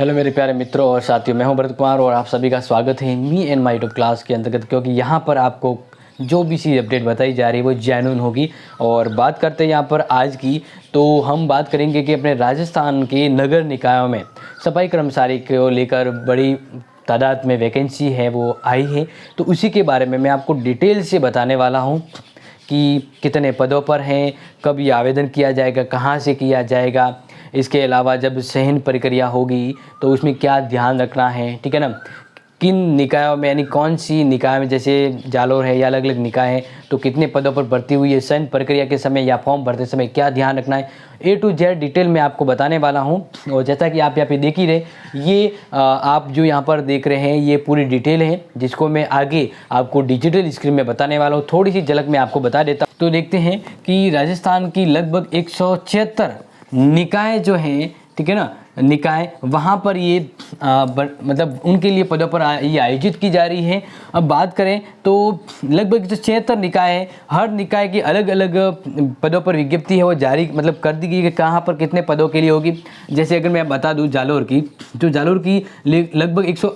Hello मेरे प्यारे मित्रों और साथियों, मैं हूं भरत कुमार और आप सभी का स्वागत है me and my YouTube class के अंतर्गत। क्योंकि यहां पर आपको जो भी चीज़ अपडेट बताई जा रही है वो जेन्युइन होगी। और बात करते हैं यहां पर आज की, तो हम बात करेंगे कि अपने राजस्थान के नगर निकायों में सफाई कर्मचारी को लेकर बड़ी तादाद में वैकेंसी है वो आई है। तो उसी के बारे में मैं आपको डिटेल से बताने वाला हूँ कि कितने पदों पर हैं, कब ये आवेदन किया जाएगा, कहाँ से किया जाएगा। इसके अलावा जब चयन प्रक्रिया होगी तो उसमें क्या ध्यान रखना है, ठीक है ना। किन निकायों में, यानी कौन सी निकाय में, जैसे जालोर है या अलग अलग निकाय हैं, तो कितने पदों पर भर्ती हुई है, चयन प्रक्रिया के समय या फॉर्म भरते समय क्या ध्यान रखना है, A to Z डिटेल में आपको बताने वाला हूं। और जैसा कि आप यहाँ पे देख ही रहे, ये आप जो यहाँ पर देख रहे हैं ये पूरी डिटेल है, जिसको मैं आगे आपको डिजिटल स्क्रीन में बताने वाला हूँ। थोड़ी सी झलक मैं आपको बता देता हूँ। तो देखते हैं कि राजस्थान की लगभग 176 निकाय जो हैं, ठीक है ना, निकाय, वहाँ पर ये मतलब उनके लिए पदों पर ये आयोजित की जा रही है। अब बात करें तो लगभग जो 76 निकाय है, हर निकाय की अलग अलग पदों पर विज्ञप्ति है वो जारी मतलब कर दी गई कि कहाँ पर कितने पदों के लिए होगी। जैसे अगर मैं बता दूं जालोर की, तो जालोर की लगभग 100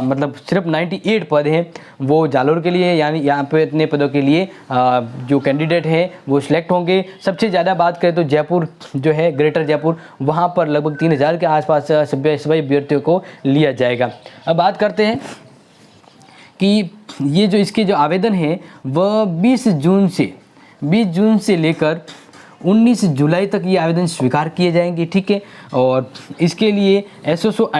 मतलब सिर्फ 98 पद हैं वो जालोर के लिए, यानी यहाँ पे इतने पदों के लिए जो कैंडिडेट है वो सिलेक्ट होंगे। सबसे ज़्यादा बात करें तो जयपुर जो है, ग्रेटर जयपुर, वहाँ पर लगभग 3000 के आसपास सभी अभ्यर्थियों को लिया जाएगा। अब बात करते हैं कि ये जो इसके जो आवेदन है वह 20 जून से लेकर 19 जुलाई तक ये आवेदन स्वीकार किए जाएंगे, ठीक है। और इसके लिए एसएसओ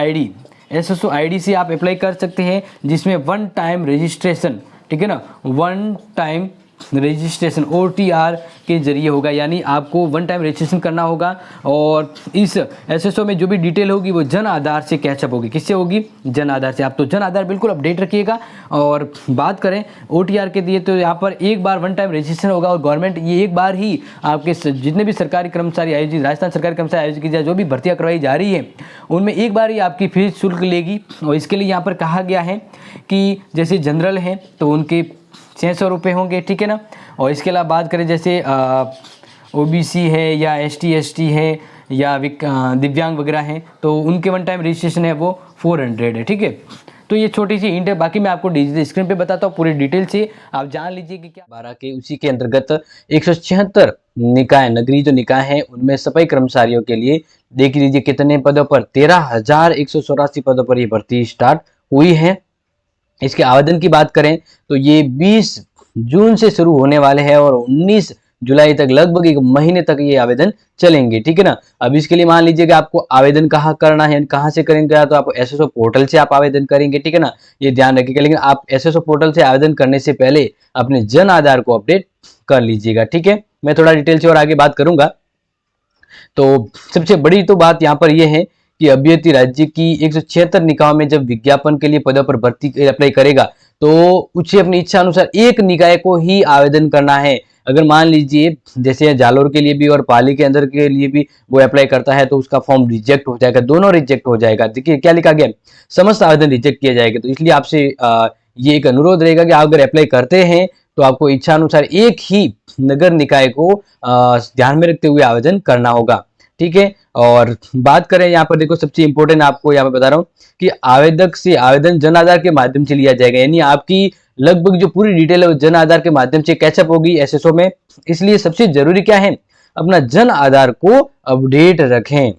आईडी से आप अप्लाई कर सकते हैं, जिसमें वन टाइम रजिस्ट्रेशन, ठीक है ना, वन टाइम रजिस्ट्रेशन OTR के जरिए होगा, यानी आपको वन टाइम रजिस्ट्रेशन करना होगा। और इस एसएसओ में जो भी डिटेल होगी वो जन आधार से कैचअप होगी। किससे होगी? जन आधार से। आप तो जन आधार बिल्कुल अपडेट रखिएगा। और बात करें OTR के लिए, तो यहाँ पर एक बार वन टाइम रजिस्ट्रेशन होगा और गवर्नमेंट ये एक बार ही आपके जितने भी सरकारी कर्मचारी आयोजित, राजस्थान सरकारी कर्मचारी आयोजित की जाए, जो भी भर्तियाँ करवाई जा रही है, उनमें एक बार ही आपकी फीस शुल्क लेगी। और इसके लिए यहाँ पर कहा गया है कि जैसे जनरल हैं तो उनके 600 रुपये होंगे, ठीक है ना। और इसके अलावा बात करें जैसे OBC है या ST है या दिव्यांग वगैरह हैं, तो उनके वन टाइम रजिस्ट्रेशन है वो 400 है, ठीक है। तो ये छोटी सी हिंट है, बाकी मैं आपको डिजिटल स्क्रीन पे बताता हूँ पूरी डिटेल से, आप जान लीजिए कि क्या। 12 के उसी के अंतर्गत 176 निकाय, नगरीय जो निकाय हैं, उनमें सफाई कर्मचारियों के लिए देख लीजिए कितने पदों पर 13,184 पदों पर ये भर्ती स्टार्ट हुई है। इसके आवेदन की बात करें तो ये 20 जून से शुरू होने वाले हैं और 19 जुलाई तक, लगभग एक महीने तक ये आवेदन चलेंगे, ठीक है ना। अब इसके लिए मान लीजिए कि आपको आवेदन कहाँ करना है, कहाँ से करेंगे, तो आप एसएसओ पोर्टल से आप आवेदन करेंगे, ठीक है ना, ये ध्यान रखिएगा। लेकिन आप एसएसओ पोर्टल से आवेदन करने से पहले अपने जन आधार को अपडेट कर लीजिएगा, ठीक है। मैं थोड़ा डिटेल से और आगे बात करूंगा। तो सबसे बड़ी तो बात यहाँ पर यह है कि अभ्यर्थी राज्य की 176 निकायों में जब विज्ञापन के लिए पदों पर भर्ती अप्लाई करेगा तो उसे अपनी इच्छा अनुसार एक निकाय को ही आवेदन करना है। अगर मान लीजिए जैसे जालोर के लिए भी और पाली के अंदर के लिए भी वो अप्लाई करता है तो उसका फॉर्म रिजेक्ट हो जाएगा, दोनों रिजेक्ट हो जाएगा। देखिए क्या लिखा गया, समस्त आवेदन रिजेक्ट किया जाएगा। तो इसलिए आपसे ये एक अनुरोध रहेगा कि आप अगर अप्लाई करते हैं तो आपको इच्छा अनुसार एक ही नगर निकाय को ध्यान में रखते हुए आवेदन करना होगा, ठीक है। और बात करें यहाँ पर, देखो सबसे इंपॉर्टेंट आपको यहाँ पर बता रहा हूँ कि आवेदक से आवेदन जन आधार के माध्यम से लिया जाएगा, यानी आपकी लगभग जो पूरी डिटेल है वो जन आधार के माध्यम से कैचअप होगी एसएसओ में। इसलिए सबसे जरूरी क्या है, अपना जन आधार को अपडेट रखें।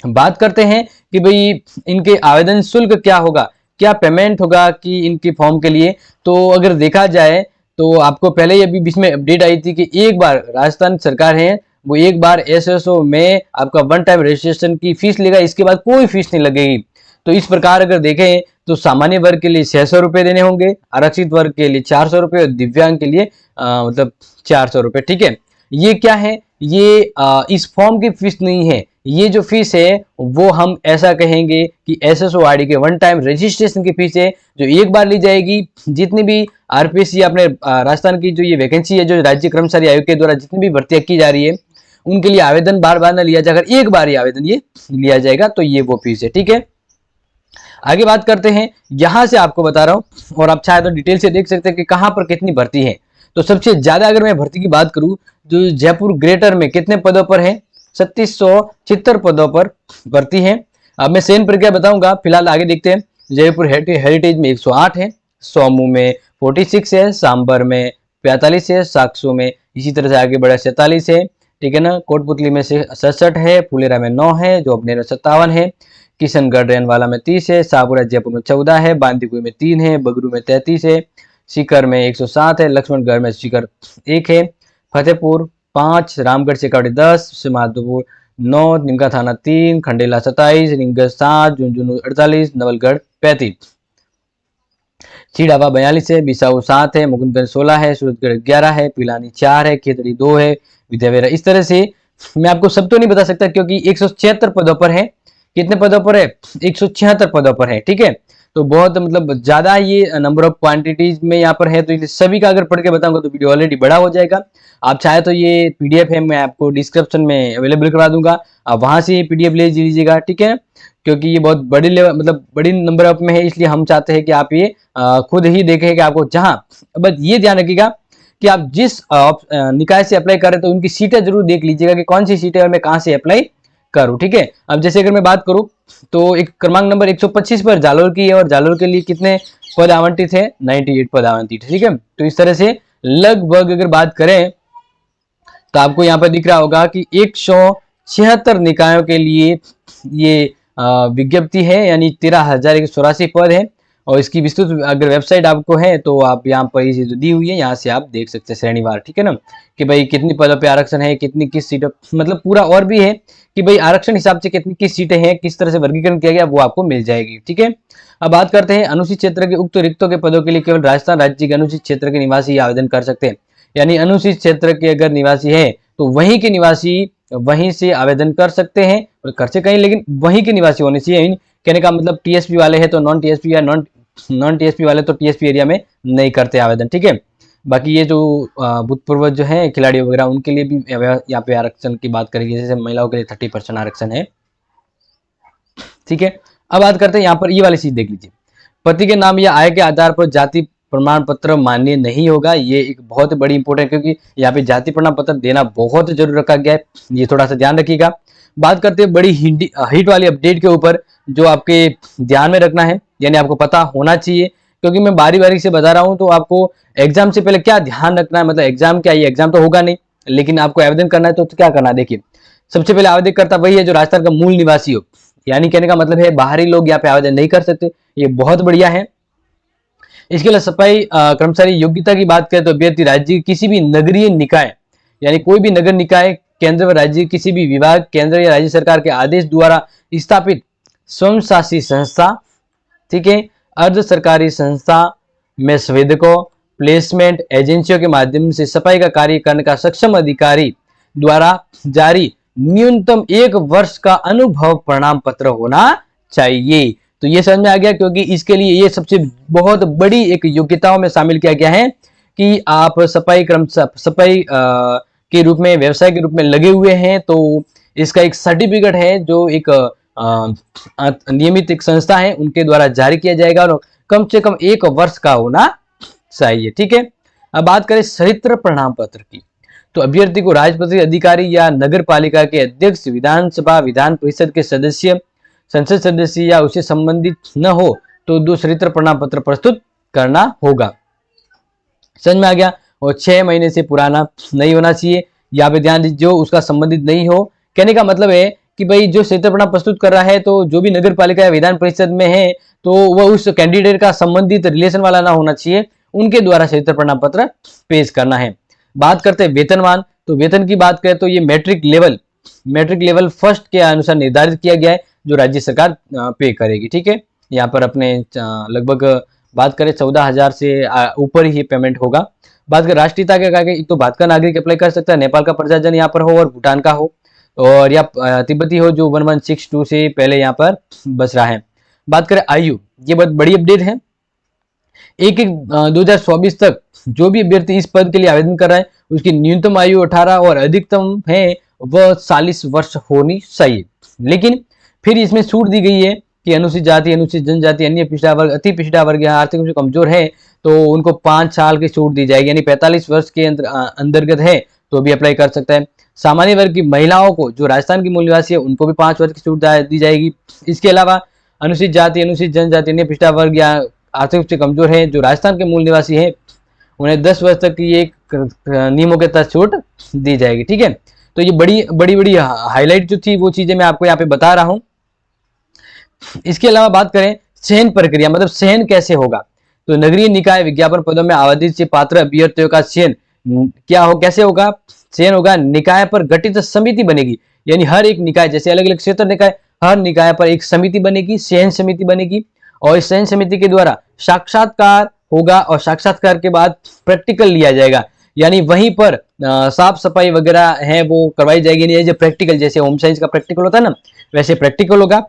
बात करते हैं कि भाई इनके आवेदन शुल्क क्या होगा, क्या पेमेंट होगा कि इनके फॉर्म के लिए। तो अगर देखा जाए तो आपको पहले ही अभी बीच में अपडेट आई थी कि एक बार राजस्थान सरकार है वो एक बार एसएसओ में आपका वन टाइम रजिस्ट्रेशन की फीस लेगा, इसके बाद कोई फीस नहीं लगेगी। तो इस प्रकार अगर देखें तो सामान्य वर्ग के लिए 600 रुपये देने होंगे, आरक्षित वर्ग के लिए 400 रुपये और दिव्यांग के लिए मतलब 400 रुपये, ठीक है। ये क्या है, ये इस फॉर्म की फीस नहीं है, ये जो फीस है वो हम ऐसा कहेंगे कि एसएसओ आईडी के वन टाइम रजिस्ट्रेशन की फीस है, जो एक बार ली जाएगी। जितनी भी आरपीएससी अपने राजस्थान की जो ये वैकेंसी है, जो राज्य कर्मचारी आयोग के द्वारा जितनी भी भर्तियां की जा रही है, उनके लिए आवेदन बार बार न लिया जाकर एक बार ही आवेदन ये लिया जाएगा। तो ये वो फीस है, ठीक है। आगे बात करते हैं, यहां से आपको बता रहा हूं और आप चाहे तो डिटेल से देख सकते हैं कि कहां पर कितनी भर्ती है। तो सबसे ज्यादा अगर मैं भर्ती की बात करूं तो जयपुर ग्रेटर में कितने पदों पर है, 3776 पदों पर भर्ती है। अब मैं सेन प्रक्रिया बताऊंगा, फिलहाल आगे देखते हैं। जयपुर हेरिटेज में 108 है, सोमू में 46 है, सांबर में 45 है, साक्सू में इसी तरह से आगे बढ़ा 47 है, ठीक है ना। कोटपुतली में से 67 है, फुलेरा में 9 है, जोबनेर में 57 है, किशनगढ़ रेनवाला में 30 है, शाहपुरा जयपुर में 14 है, बांदीकुई में 3 है, बगरू में 33 है, सीकर में 107 है, लक्ष्मणगढ़ में सीकर 1 है, फतेहपुर 5, रामगढ़ शेखावाटी 10, सिमाधुपुर 9, निमका थाना 3, खंडेला 27, रिंगस 7, झुंझुनू 48, नवलगढ़ 35, चिड़ावा 42 है, बिसाऊ 7 है, मुकुंदगंज 16 है, सूरतगढ़ 11 है, पिलानी 4 है, खेतड़ी 2 है, विद्यावेरा। इस तरह से मैं आपको सब तो नहीं बता सकता क्योंकि 176 पदों पर है। कितने पदों पर है? 176 पदों पर है, ठीक है। तो बहुत मतलब ज्यादा ये नंबर ऑफ क्वांटिटीज में यहाँ पर है, तो ये सभी का अगर पढ़ के बताऊंगा तो वीडियो ऑलरेडी बड़ा हो जाएगा। आप चाहे तो ये पीडीएफ है, मैं आपको डिस्क्रिप्शन में अवेलेबल करवा दूंगा, आप वहां से पीडीएफ ले लीजिएगा, ठीक है। क्योंकि ये बहुत बड़ी लेवल मतलब बड़ी नंबर ऑफ में है, इसलिए हम चाहते हैं कि आप ये खुद ही देखें कि आपको जहां, बस ये ध्यान रखिएगा कि आप जिस निकाय से अप्लाई कर रहे हैं तो उनकी सीटें जरूर देख लीजिएगा कि कौन सी सीटें और मैं कहां से अप्लाई करूं, ठीक है। अब जैसे अगर मैं बात करूं तो एक क्रमांक नंबर 125 पर जालोर की है, और जालोर के लिए कितने पद आवंटित है? 98 पद आवंटित है, ठीक है। तो इस तरह से लगभग अगर बात करें तो आपको यहाँ पर दिख रहा होगा कि 176 निकायों के लिए ये विज्ञप्ति है, यानी 13,184 पद है। और इसकी विस्तृत अगर वेबसाइट आपको है तो आप यहाँ पर ये जो दी हुई है यहाँ से आप देख सकते हैं श्रेणीवार, ठीक है ना, कि भाई कितनी पदों पे आरक्षण है, कितनी किस सीटों, मतलब पूरा और भी है कि भाई आरक्षण हिसाब से कितनी किस सीटें हैं, किस तरह से वर्गीकरण किया गया, वो आपको मिल जाएगी, ठीक है। अब बात करते हैं अनुसूचित क्षेत्र के उक्त रिक्तों के पदों के लिए केवल राजस्थान राज्य के अनुसूचित क्षेत्र के निवासी आवेदन कर सकते हैं। यानी अनुसूचित क्षेत्र के अगर निवासी है तो वहीं के निवासी वहीं से आवेदन कर सकते हैं, और कर से कहीं, लेकिन वहीं के निवासी होने चाहिए। कहने का मतलब टीएसपी वाले हैं तो नॉन टीएसपी या नॉन टीएसपी वाले तो टीएसपी एरिया में नहीं करते आवेदन, ठीक है। बाकी ये जो भूतपूर्व जो है खिलाड़ी वगैरह उनके लिए भी यहाँ पे आरक्षण की बात करेंगे, जैसे महिलाओं के लिए 30% आरक्षण है, ठीक है। अब बात करते हैं यहाँ पर ये वाली चीज देख लीजिए, पति के नाम या आय के आधार पर जाति प्रमाण पत्र मान्य नहीं होगा। ये एक बहुत बड़ी इंपॉर्टेंट, क्योंकि यहाँ पे जाति प्रमाण पत्र देना बहुत जरूर रखा गया है, ये थोड़ा सा ध्यान रखिएगा। बात करते हैं बड़ी हिट वाली अपडेट के ऊपर, जो आपके ध्यान में रखना है, यानी आपको पता होना चाहिए, क्योंकि मैं बारी बारी से बता रहा हूं तो आपको एग्जाम से पहले क्या ध्यान रखना है, मतलब एग्जाम क्या, ये एग्जाम तो होगा नहीं, लेकिन आपको आवेदन करना है तो क्या करना है। देखिए, सबसे पहले आवेदन करता वही है जो राजस्थान का मूल निवासी हो, यानी कहने का मतलब है बाहरी लोग यहाँ पे आवेदन नहीं कर सकते, ये बहुत बढ़िया है। इसके लिए सफाई कर्मचारी योग्यता की बात करें तो अभ्यर्थी राज्य की किसी भी नगरीय निकाय, यानी कोई भी नगर निकाय, केंद्र व राज्य किसी भी विभाग, केंद्र या राज्य सरकार के आदेश द्वारा स्थापित स्वयं शासित संस्था, ठीक है, अर्ध सरकारी संस्था में संवेदकों, प्लेसमेंट एजेंसियों के माध्यम से सफाई का कार्य करने का सक्षम अधिकारी द्वारा जारी न्यूनतम 1 वर्ष का अनुभव प्रमाण पत्र होना चाहिए। तो ये समझ में आ गया, क्योंकि इसके लिए ये सबसे बहुत बड़ी एक योग्यताओं में शामिल किया गया है कि आप सफाई के रूप में, व्यवसाय के रूप में लगे हुए हैं, तो इसका एक सर्टिफिकेट है जो एक नियमित एक संस्था है उनके द्वारा जारी किया जाएगा, और कम से कम 1 वर्ष का होना चाहिए, ठीक है। अब बात करें चरित्र प्रमाण पत्र की, तो अभ्यर्थी को राजपत्रित अधिकारी या नगर पालिका के अध्यक्ष, विधानसभा विधान परिषद के सदस्य, संसद सदस्य या उससे संबंधित न हो तो 2 चरित्र प्रमाण पत्र प्रस्तुत करना होगा। समझ में आ गया। और 6 महीने से पुराना नहीं होना चाहिए, यहाँ पे ध्यान दीजिए, जो उसका संबंधित नहीं हो। कहने का मतलब है कि भाई जो चरित्र प्रमाण प्रस्तुत कर रहा है तो जो भी नगर पालिका या विधान परिषद में है तो वह उस कैंडिडेट का संबंधित रिलेशन वाला ना होना चाहिए, उनके द्वारा चरित्र प्रमाण पत्र पेश करना है। बात करते हैं वेतनमान, तो वेतन की बात करें तो ये मेट्रिक लेवल फर्स्ट के अनुसार निर्धारित किया गया है, जो राज्य सरकार पे करेगी, ठीक है। यहाँ पर अपने लगभग बात करें 14,000 से ऊपर ही पेमेंट होगा। बात करें राष्ट्रीयता के कार्य, तो भारत का नागरिक अप्लाई कर सकता है, नेपाल का प्रजाजन यहाँ पर हो और भूटान का हो, और या तिब्बती हो जो 1162 से पहले यहाँ पर बस रहा है। बात करें आयु, ये बहुत बड़ी अपडेट है। 1/1/2024 तक जो भी अभ्यर्थी इस पद के लिए आवेदन कर रहा है उसकी न्यूनतम आयु 18 और अधिकतम है वह 40 वर्ष होनी चाहिए। लेकिन फिर इसमें छूट दी गई है कि अनुसूचित जाति, अनुसूचित जनजाति, अन्य पिछड़ा वर्ग, अति पिछड़ा वर्ग या आर्थिक रूप से कमजोर है तो उनको 5 साल की छूट दी जाएगी, यानी 45 वर्ष के अंतर्गत है तो भी अप्लाई कर सकता है। सामान्य वर्ग की महिलाओं को, जो राजस्थान की मूल निवासी है, उनको भी 5 वर्ष की छूट दी जाएगी। इसके अलावा अनुसूचित जाति, अनुसूचित जनजाति, अन्य पिछड़ा वर्ग या आर्थिक रूप से कमजोर है जो राजस्थान के मूल निवासी है, उन्हें 10 वर्ष तक की एक नियमों के तहत छूट दी जाएगी। ठीक है, तो ये बड़ी बड़ी हाईलाइट जो थी वो चीजें मैं आपको यहाँ पे बता रहा हूँ। इसके अलावा बात करें चयन प्रक्रिया, मतलब चयन कैसे होगा, तो नगरीय निकाय विज्ञापन पदों में आवेदित से पात्र अभ्यर्थियों का चयन कैसे होगा? चयन होगा, निकाय पर गठित समिति बनेगी, यानी हर एक निकाय, जैसे अलग अलग क्षेत्र निकाय, हर निकाय पर एक समिति बनेगी, चयन समिति बनेगी, और इस चयन समिति के द्वारा साक्षात्कार होगा और साक्षात्कार के बाद प्रैक्टिकल लिया जाएगा, यानी वहीं पर साफ सफाई वगैरह है वो करवाई जाएगी। नहीं, जो प्रैक्टिकल, जैसे होम साइंस का प्रैक्टिकल होता है ना, वैसे प्रैक्टिकल होगा।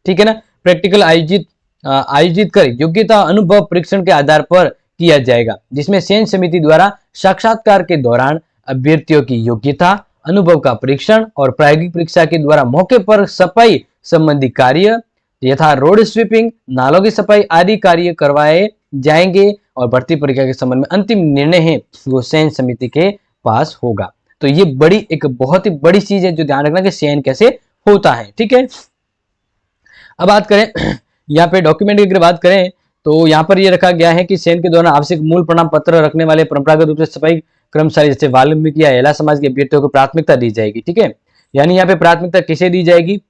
ठीक है ना, प्रैक्टिकल आयोजित कर योग्यता अनुभव परीक्षण के आधार पर किया जाएगा, जिसमें चयन समिति द्वारा साक्षात्कार के दौरान अभ्यर्थियों की योग्यता, अनुभव का परीक्षण और प्रायोगिक परीक्षा के द्वारा मौके पर सफाई संबंधी कार्य यथा रोड स्वीपिंग, नालों की सफाई आदि कार्य करवाए जाएंगे, और भर्ती परीक्षा के संबंध में अंतिम निर्णय है वो चयन समिति के पास होगा। तो ये एक बहुत ही बड़ी चीज है जो ध्यान रखना कि चयन कैसे होता है। ठीक है, अब बात करें यहाँ पे डॉक्यूमेंट की अगर बात करें तो यहाँ पर ये रखा गया है कि चयन के दौरान आवश्यक मूल प्रमाण पत्र रखने वाले परंपरागत रूप से सफाई कर्मचारी जैसे वाल्मीकि या एला समाज के अभ्यर्थियों को प्राथमिकता दी जाएगी। ठीक है, यानी यहाँ पे प्राथमिकता किसे दी जाएगी,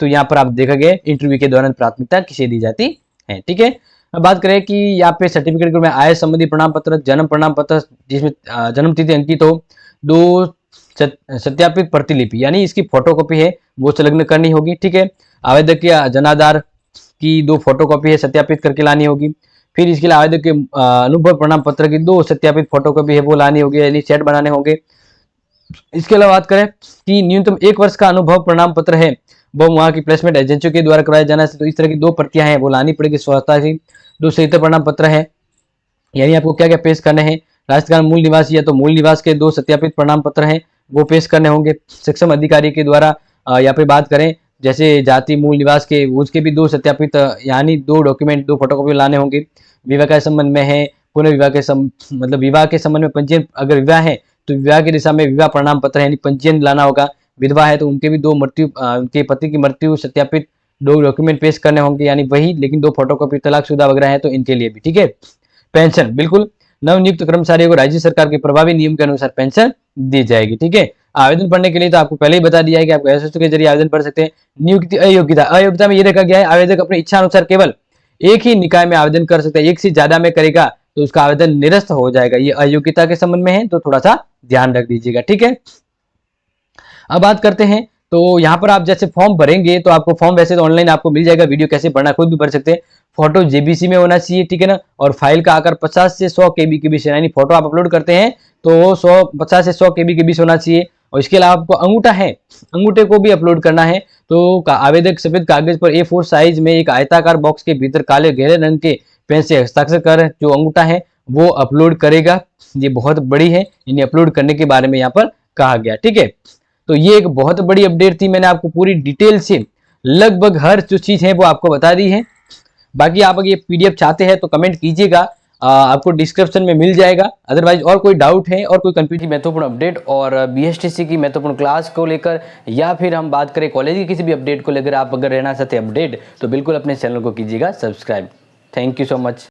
तो यहाँ पर आप देखा गया इंटरव्यू के दौरान प्राथमिकता किसे दी जाती है। ठीक है, अब बात करें कि यहाँ पे सर्टिफिकेट में आय संबंधी प्रमाण पत्र, जन्म प्रमाण पत्र जिसमें जन्म तिथि अंकित हो, 2 सत्यापित प्रतिलिपि, यानी इसकी फोटोकॉपी है वो संलग्न करनी होगी। ठीक है, आवेदक के जनाधार की 2 फोटोकॉपी है सत्यापित करके लानी होगी। फिर इसके लिए आवेदक के अनुभव प्रमाण पत्र की 2 सत्यापित फोटोकॉपी है वो लानी होगी, यानी सेट बनाने होंगे। इसके अलावा बात करें कि न्यूनतम 1 वर्ष का अनुभव प्रमाण पत्र है वो वहाँ की प्लेसमेंट एजेंसियों के द्वारा करवाया जाना है, तो इस तरह की 2 प्रतियां हैं वो लानी पड़ेगी। स्वतः की 2 संयुक्त प्रमाण पत्र है, यानी आपको क्या क्या पेश करने हैं, राजस्थान मूल निवासी है तो मूल निवास के 2 सत्यापित प्रमाण पत्र हैं वो पेश करने होंगे सक्षम अधिकारी के द्वारा। यहाँ पे बात करें जैसे जाति मूल निवास के, उसके भी 2 सत्यापित यानी 2 डॉक्यूमेंट 2 फोटोकॉपी लाने होंगे। विवाह के संबंध में है, पुनः विवाह के मतलब विवाह के संबंध में पंजीयन, अगर विवाह है तो विवाह की दिशा में विवाह प्रमाण पत्र यानी पंजीयन लाना होगा। विधवा है तो उनके भी 2 मृत्यु, उनके पति की मृत्यु सत्यापित 2 डॉक्यूमेंट पेश करने होंगे, यानी वही लेकिन 2 फोटोकॉपी। तलाकशुदा वगैरह है तो इनके लिए भी। ठीक है, पेंशन, बिल्कुल नवनियुक्त कर्मचारियों को राज्य सरकार के प्रभावी नियम के अनुसार पेंशन दी जाएगी। ठीक है, आवेदन पढ़ने के लिए तो आपको पहले ही बता दिया है कि आप एसएससी के जरिए आवेदन पढ़ सकते हैं। नियुक्ति अयोग्यता में ये रखा गया है आवेदक अपनी इच्छा अनुसार केवल एक ही निकाय में आवेदन कर सकता है, एक से ज्यादा में करेगा तो उसका आवेदन निरस्त हो जाएगा। ये अयोग्यता के संबंध में है तो थोड़ा सा ध्यान रख दीजिएगा। ठीक है, अब बात करते हैं तो यहाँ पर आप जैसे फॉर्म भरेंगे तो आपको फॉर्म वैसे तो ऑनलाइन आपको मिल जाएगा, वीडियो कैसे भरना खुद भी भर सकते हैं। फोटो जेबीसी में होना चाहिए। ठीक है ना, और फाइल का आकार 50 से 100 केबी के बीच, यानी फोटो आप अपलोड करते हैं तो 50 से 100 केबी के बीच होना चाहिए। और इसके अलावा आपको अंगूठा है, अंगूठे को भी अपलोड करना है। तो आवेदक सफेद कागज पर A4 साइज में एक आयताकार बॉक्स के भीतर काले गहरे रंग के पेन से हस्ताक्षर कर जो अंगूठा है वो अपलोड करेगा। ये बहुत बड़ी है, इन्हें अपलोड करने के बारे में यहाँ पर कहा गया। ठीक है, तो ये एक बहुत बड़ी अपडेट थी, मैंने आपको पूरी डिटेल से लगभग हर जो चीज है वो आपको बता दी है। बाकी आप अगर ये पीडीएफ चाहते हैं तो कमेंट कीजिएगा, आपको डिस्क्रिप्शन में मिल जाएगा। अदरवाइज और कोई डाउट है और कोई कंफ्यूजन महत्वपूर्ण अपडेट और बीएसटीसी की महत्वपूर्ण क्लास को लेकर, या फिर हम बात करें कॉलेज की किसी भी अपडेट को लेकर, आप अगर रहना चाहते हैं अपडेट तो बिल्कुल अपने चैनल को कीजिएगा subscribe. Thank you so much.